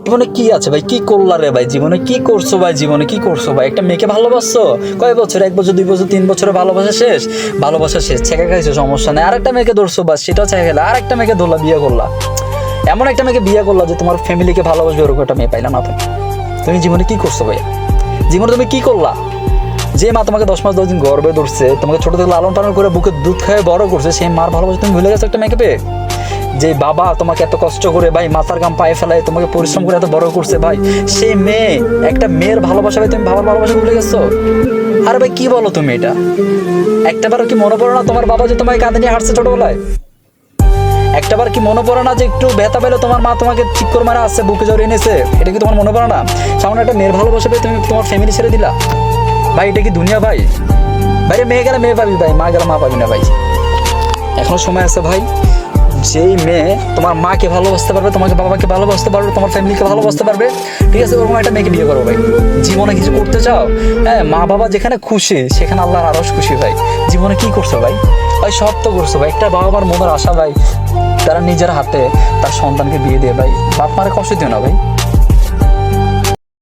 জীবনে কি আছে ভাই? কি করলা রে ভাই? জীবনে কি করছো ভাই? জীবনে কি করছো ভাই? একটা মেয়েকে ভালোবাসছো কয় বছর? 1 বছর, 2 বছর, 3 বছরে ভালোবাসা শেষ। ভালোবাসা শেষ, ছেঁকা খাইছো, সমস্যা নেই। আরেকটা মেয়েকে ধরছো, বাস সেটাও ছেঁকা খেলা। আরেকটা মেয়েকে ধরলা, বিয়ে করলা। এমন একটা মেয়েকে বিয়ে করলা যে তোমার ফ্যামিলিকে ভালোবাসবে, ওরকম একটা মেয়ে পাইলা না তুমি। তুমি জীবনে কি করছো ভাই? জীবনে তুমি কি করলা? যে মা তোমাকে 10 মাস 10 দিন গর্ভে ধরছে, তোমাকে ছোট থেকে লালন পালন করে বুকে দুধ খাইয়ে বড় করছে, সেই মার ভালোবাসা তুমি ভুলে গেছো একটা মেয়েকে পেয়ে? যে বাবা তোমাকে এত কষ্ট করে ভাই মাথার গাম পায়ে ফেলায় তোমাকে পরিশ্রম করে এত বড় করছে ভাই, সেই মেয়ে, একটা মেয়ের ভালোবাসা ভাই তুমি বাবার ভালোবাসা ভুলে গেছো? আরে ভাই কি বলো তুমি এটা? একটাবারও কি মনে পড়ে না তোমার বাবা যে তোমাকে কাঁধে নিয়ে হাঁটছে ছোটবেলায়? একটাবার কি মনে পড়ে না যে একটু ব্যথা পেলে তোমার মা তোমাকে ঠিক করে মারা আসছে, বুকে জড়িয়ে এনেছে? এটা কি তোমার মনে পড়ে না? সামনে একটা মেয়ের ভালোবাসা পেয়ে তুমি তোমার ফ্যামিলি ছেড়ে দিলা ভাই? এটা কি দুনিয়া ভাই? ভাই মেয়ে গেলে মেয়ে পাবি ভাই, মা গেলে মা পাবি না ভাই। এখনো সময় আছে ভাই। যেই মেয়ে তোমার মাকে ভালোবাসতে পারবে, তোমাকে বাবাকে ভালোবাসতে পারবে, তোমার ফ্যামিলিকে ভালোবাসতে পারবে, ঠিক আছে, ওরকম একটা মেয়েকে বিয়ে করো ভাই। জীবনে কিছু করতে চাও? হ্যাঁ, মা বাবা যেখানে খুশি সেখানে আল্লাহর আরশ খুশি ভাই। জীবনে কি করছো ভাই? ভাই সব তো করছো ভাই। একটা বাবা মার মনের আশা ভাই, তারা নিজের হাতে তার সন্তানকে বিয়ে দিয়ে ভাই, বাপ মারে কষ্ট দিও না ভাই।